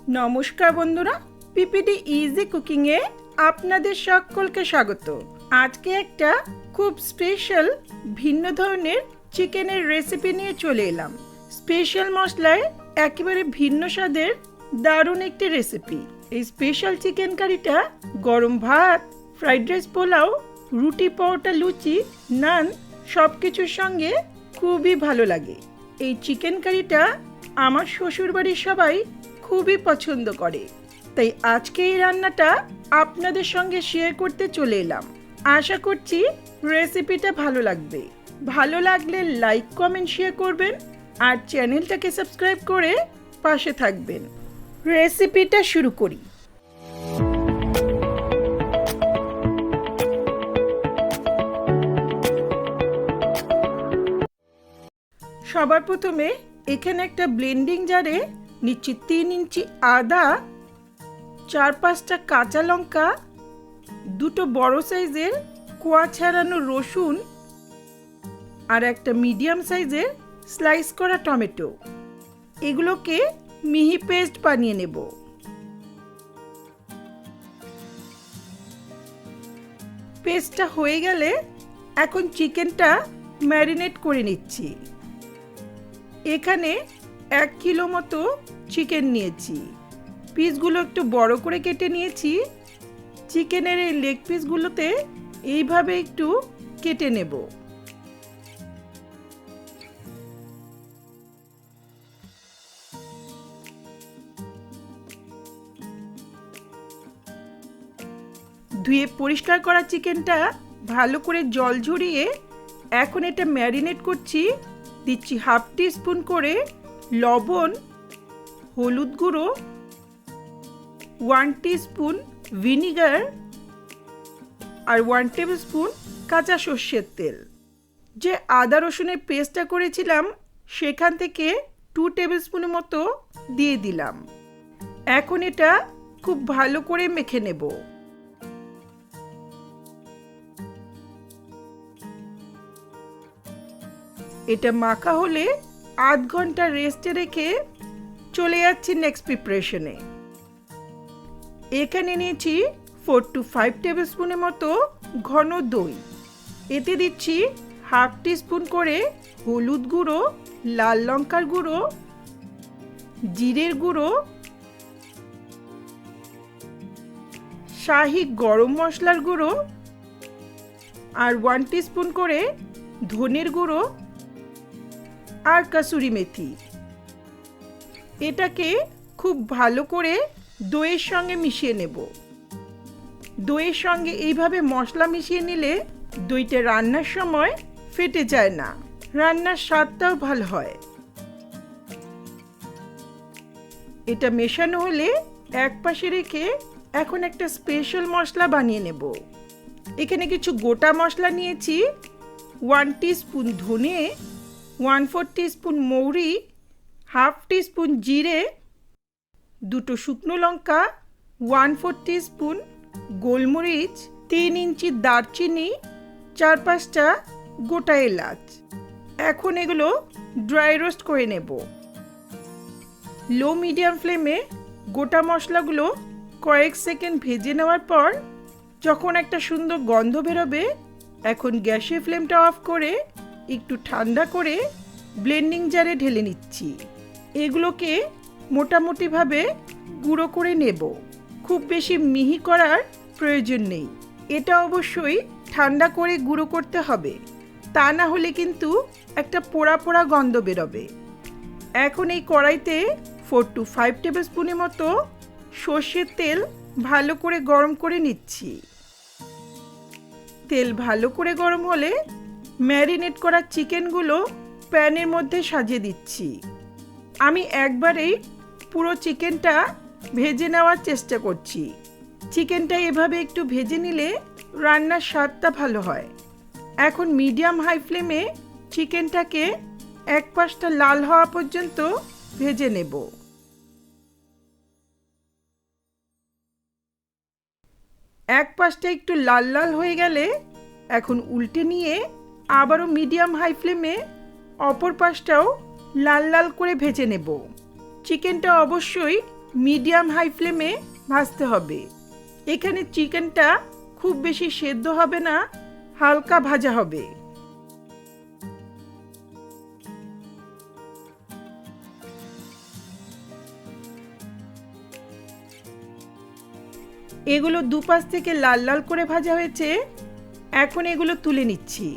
নমস্কার বন্ধুরা, PPD easy কুকিংয়ে আপনাদের সকলকে স্বাগত। আজকে একটা খুব স্পেশাল ভিন্ন ধরনের চিকেনের রেসিপি নিয়ে চলে এলাম। স্পেশাল মশলায় একেবারে ভিন্ন স্বাদের দারুণ একটি রেসিপি। এই স্পেশাল চিকেন কারিটা গরম ভাত, ফ্রাইড রাইস, পোলাও, রুটি, পরোটা, লুচি, নান সব কিছুর সঙ্গে খুবই ভালো লাগে। এই চিকেন কারিটা আমার শ্বশুরবাড়ির সবাই খুবই পছন্দ করে, তাই আজকে এই রান্নাটা আপনাদের সঙ্গে শেয়ার করতে চলে এলাম। আশা করছি রেসিপিটা ভালো লাগবে। ভালো লাগলে লাইক, কমেন্ট, শেয়ার করবেন আর চ্যানেলটাকে সাবস্ক্রাইব করে পাশে থাকবেন। রেসিপিটা শুরু করি। সবার প্রথমে এখানে একটা ব্লেন্ডিং জারে নিচ্ছি 3 ইঞ্চি আদা, 4-5টা কাঁচা লঙ্কা, 2টো বড় সাইজের কোয়া ছাড়ানো রসুন আর একটা মিডিয়াম সাইজের স্লাইস করা টমেটো। এগুলোকে মিহি পেস্ট বানিয়ে নেব। পেস্টটা হয়ে গেলে এখন চিকেনটা ম্যারিনেট করে নিচ্ছি। এখানে 1 কিলো মতো চিকেন নিয়েছি। পিসগুলো একটু বড় করে কেটে নিয়েছি। চিকেনের এই লেগ পিসগুলোতে এইভাবে একটু কেটে নেব। ধুয়ে পরিষ্কার করা চিকেনটা ভালো করে জল ঝরিয়ে এখন এটা ম্যারিনেট করছি। দিচ্ছি 1/2 টিস্পুন করে লবণ, হলুদ গুঁড়ো, 1 টিস্পুন ভিনিগার আর 1 টেবিলস্পুন কাঁচা সর্ষের তেল। যে আদা রসুনের পেস্টটা করেছিলাম সেখান থেকে 2 টেবিলস্পুনের মতো দিয়ে দিলাম। এখন এটা খুব ভালো করে মেখে নেব। এটা মাখা হলে আধ ঘন্টা রেস্টে রেখে চলে যাচ্ছি নেক্সট প্রিপারেশনে। এখানে নিয়েছি 4 to 5 টেবিলস্পুনের মতো ঘন দই। এতে দিচ্ছি 1/2 টিস্পুন করে হলুদ গুঁড়ো, লাল লঙ্কার গুঁড়ো, জিরের গুঁড়ো, শাহি গরম মশলার গুঁড়ো আর 1 টিস্পুন করে ধনের গুঁড়ো আর কাসুরি মেথি। এটাকে খুব ভালো করে দইয়ের সঙ্গে মিশিয়ে নেব। দইয়ের সঙ্গে এইভাবে মশলা মিশিয়ে নিলে দইটা রান্নার সময় ফেটে যায় না, রান্নার স্বাদটাও ভালো হয়। এটা মেশানো হলে এক পাশে রেখে এখন একটা স্পেশাল মশলা বানিয়ে নেব। এখানে কিছু গোটা মশলা নিয়েছি। 1 টিস্পুন ধনে, 1/4 টিস্পুন মৌরি, 1/2 টিস্পুন জিরে, 2টো শুকনো লঙ্কা, 1/4 টিস্পুন গোলমরিচ, 3 ইঞ্চি দারচিনি, 4-5টা গোটা এলাচ। এখন এগুলো ড্রাই রোস্ট করে নেব। লো মিডিয়াম ফ্লেমে গোটা মশলাগুলো কয়েক সেকেন্ড ভেজে নেওয়ার পর যখন একটা সুন্দর গন্ধ বেরোবে এখন গ্যাসের ফ্লেমটা অফ করে একটু ঠান্ডা করে ব্লেন্ডিং জারে ঢেলে নিচ্ছি। এগুলোকে মোটামুটিভাবে গুঁড়ো করে নেব। খুব বেশি মিহি করার প্রয়োজন নেই। এটা অবশ্যই ঠান্ডা করে গুঁড়ো করতে হবে, তা না হলে কিন্তু একটা পোড়া পোড়া গন্ধ বেরোবে। এখন এই কড়াইতে 4 to 5 টেবিলস্পুনের মতো সর্ষের তেল ভালো করে গরম করে নিচ্ছি। তেল ভালো করে গরম হলে ম্যারিনেট করা চিকেনগুলো প্যানের মধ্যে সাজিয়ে দিচ্ছি। আমি একবারেই পুরো চিকেনটা ভেজে নেওয়ার চেষ্টা করছি। চিকেনটা এভাবে একটু ভেজে নিলে রান্নার স্বাদটা ভালো হয়। এখন মিডিয়াম হাই ফ্লেমে চিকেনটাকে এক পাশটা লাল হওয়া পর্যন্ত ভেজে নেব। এক পাশটা একটু লাল লাল হয়ে গেলে এখন উল্টে নিয়ে আবারও মিডিয়াম হাই ফ্লেমে অপর পাশটাও লাল লাল করে ভেজে নেব। চিকেনটা অবশ্যই মিডিয়াম হাই ফ্লেমে ভাজতে হবে। এখানে চিকেনটা খুব বেশি সেদ্ধ হবে না, হালকা ভাজা হবে। এগুলো দুপাশ থেকে লাল লাল করে ভাজা হয়েছে, এখন এগুলো তুলে নিচ্ছি।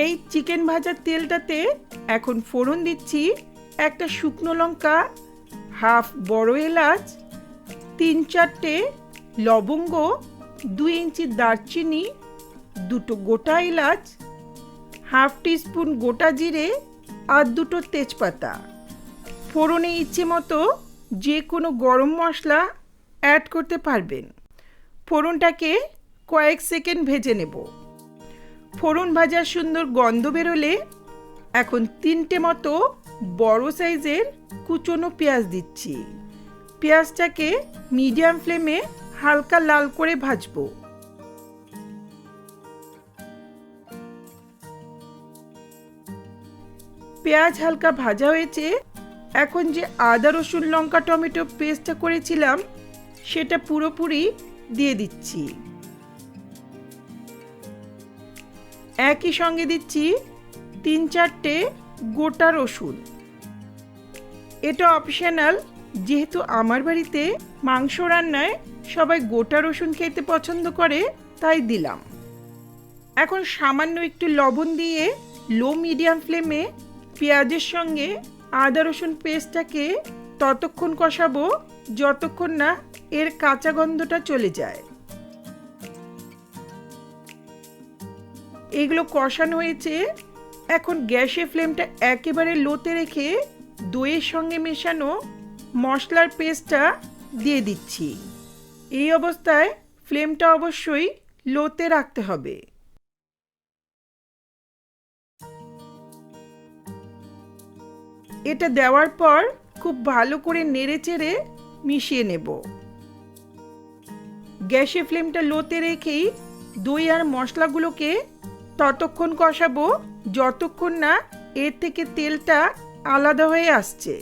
এই চিকেন ভাজার তেলটাতে এখন ফোড়ন দিচ্ছি একটা শুকনো লঙ্কা, হাফ বড় এলাচ, 3-4টে লবঙ্গ, 2 ইঞ্চি দারচিনি, 2টো গোটা এলাচ, হাফ টিস্পুন গোটা জিরে আর 2টো তেজপাতা। ফোড়নে ইচ্ছে মতো যে কোনো গরম মশলা অ্যাড করতে পারবেন। ফোড়নটাকে কয়েক সেকেন্ড ভেজে নেব। ফোড়ন ভাজার সুন্দর গন্ধ বেরোলে এখন 3টে মতো বড় সাইজের কুচনো পেঁয়াজ দিচ্ছি। পেঁয়াজটাকে মিডিয়াম ফ্লেমে হালকা লাল করে ভাজবো। পেঁয়াজ হালকা ভাজা হয়েছে, এখন যে আদা রসুন লঙ্কা টমেটো পেস্টটা করেছিলাম সেটা পুরোপুরি দিয়ে দিচ্ছি। একই সঙ্গে দিচ্ছি 3-4টে গোটা রসুন। এটা অপশনাল, যেহেতু আমার বাড়িতে মাংস রান্নায় সবাই গোটা রসুন খেতে পছন্দ করে তাই দিলাম। এখন সামান্য একটু লবণ দিয়ে লো মিডিয়াম ফ্লেমে পেঁয়াজের সঙ্গে আদা রসুন পেস্টটাকে ততক্ষণ কষাবো যতক্ষণ না এর কাঁচা গন্ধটা চলে যায়। এগুলো কষানো হয়েছে, এখন গ্যাসের ফ্লেমটা একেবারে লোতে রেখে দইয়ের সঙ্গে মেশানো মশলার পেস্টটা দিয়ে দিচ্ছি। এই অবস্থায় ফ্লেমটা অবশ্যই লোতে রাখতে হবে। এটা দেওয়ার পর খুব ভালো করে নেড়েচেড়ে মিশিয়ে নেব। গ্যাসের ফ্লেমটা লোতে রেখেই দই আর মশলাগুলোকে ততক্ষণ কষাবো যতক্ষণ না এর থেকে তেলটা আলাদা হয়ে আসছে।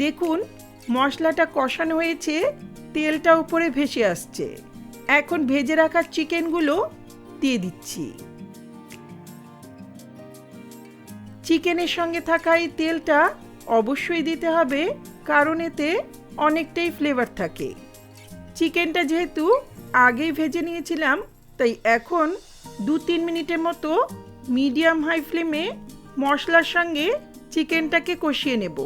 দেখুন মশলাটা কষানো হয়েছে, তেলটা উপরে ভেসে আসছে। এখন ভেজে রাখা চিকেনগুলো দিয়ে দিচ্ছি। চিকেনের সঙ্গে থাকা এই তেলটা অবশ্যই দিতে হবে, কারণ এতে অনেকটাই ফ্লেভার থাকে। চিকেনটা যেহেতু আগেই ভেজে নিয়েছিলাম তাই এখন 2-3 মিনিটের মতো মিডিয়াম হাই ফ্লেমে মশলার সঙ্গে চিকেনটাকে কষিয়ে নেব।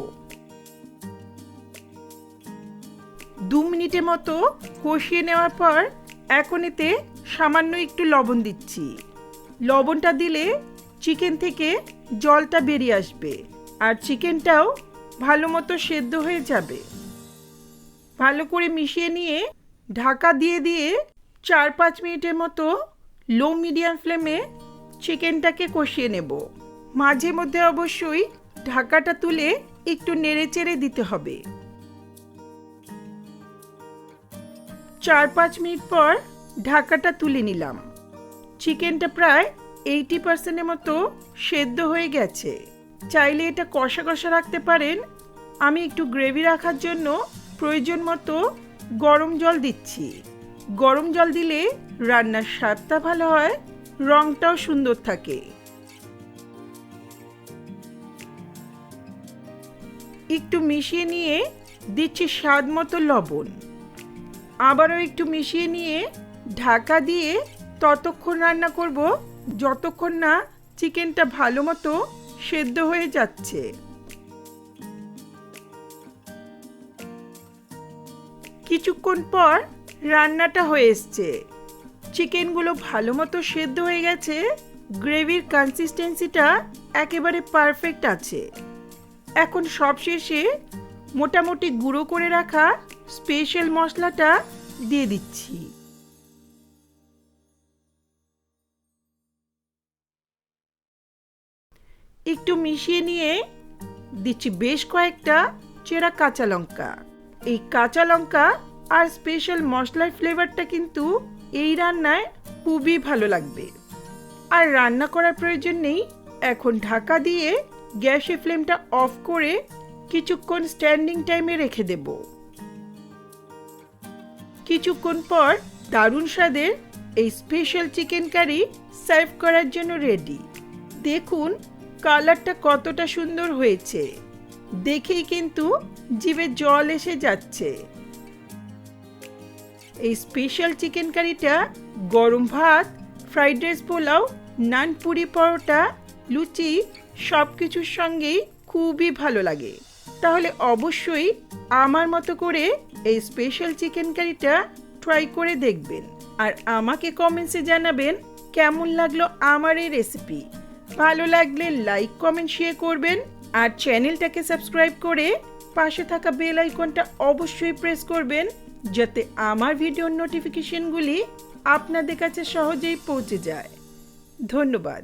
2 মিনিটের মতো কষিয়ে নেওয়ার পর এখন এতে সামান্য একটু লবণ দিচ্ছি। লবণটা দিলে চিকেন থেকে জলটা বেরিয়ে আসবে আর চিকেনটাও ভালো মতো সেদ্ধ হয়ে যাবে। ভালো করে মিশিয়ে নিয়ে ঢাকা দিয়ে দিয়ে 4-5 মিনিটের মতো লো মিডিয়াম ফ্লেমে চিকেনটাকে কষিয়ে নেব। মাঝে মধ্যে অবশ্যই ঢাকাটা তুলে একটু নেড়েচেড়ে দিতে হবে। 4-5 মিনিট পর ঢাকাটা তুলে নিলাম। চিকেনটা প্রায় 80% মতো সেদ্ধ হয়ে গেছে। চাইলে এটা কষা কষা রাখতে পারেন। আমি একটু গ্রেভি রাখার জন্য প্রয়োজন মতো গরম জল দিচ্ছি। গরম জল দিলে রান্নার স্বাদটা ভালো হয়, রংটাও সুন্দর থাকে। একটু মিশিয়ে নিয়ে দিচ্ছি স্বাদ মতো লবণ। আবারও একটু মিশিয়ে নিয়ে ঢাকা দিয়ে ততক্ষণ রান্না করব যতক্ষণ না চিকেনটা ভালো মতো সেদ্ধ হয়ে যাচ্ছে। কিছুক্ষণ পর রান্নাটা হয়ে এসছে। চিকেনগুলো ভালো মতো সেদ্ধ হয়ে গেছে, গ্রেভির কনসিস্টেন্সিটা একেবারে পারফেক্ট আছে। এখন সবশেষে মোটামুটি গুঁড়ো করে রাখা স্পেশাল মশলাটা দিয়ে দিচ্ছি। একটু মিশিয়ে নিয়ে দিচ্ছি বেশ কয়েকটা চেরা কাঁচা লঙ্কা। এই কাঁচা লঙ্কা আর স্পেশাল মশলার ফ্লেভারটা কিন্তু এই রান্নায় খুবই ভালো লাগবে। আর রান্না করার প্রয়োজন নেই। এখন ঢাকা দিয়ে গ্যাসের ফ্লেমটা অফ করে কিছুক্ষণ স্ট্যান্ডিং টাইমে রেখে দেব। কিছুক্ষণ পর দারুণ স্বাদের এই স্পেশাল চিকেন কারি সার্ভ করার জন্য রেডি। দেখুন কালারটা কতটা সুন্দর হয়েছে, দেখেই কিন্তু জিভে জল এসে যাচ্ছে। এই স্পেশাল চিকেন কারিটা গরম ভাত, ফ্রাইড রাইস, পোলাও, নান, পুরি, পরোটা, লুচি সব কিছুর সঙ্গেই খুবই ভালো লাগে। তাহলে অবশ্যই আমার মতো করে এই স্পেশাল চিকেন কারিটা ট্রাই করে দেখবেন আর আমাকে কমেন্টসে জানাবেন কেমন লাগলো আমার এই রেসিপি। ভালো লাগলে লাইক, কমেন্ট, শেয়ার করবেন আর চ্যানেলটাকে সাবস্ক্রাইব করে পাশে থাকা বেল আইকনটা অবশ্যই প্রেস করবেন যাতে আমার ভিডিওর নোটিফিকেশনগুলি আপনাদের কাছে সহজেই পৌঁছে যায়। ধন্যবাদ।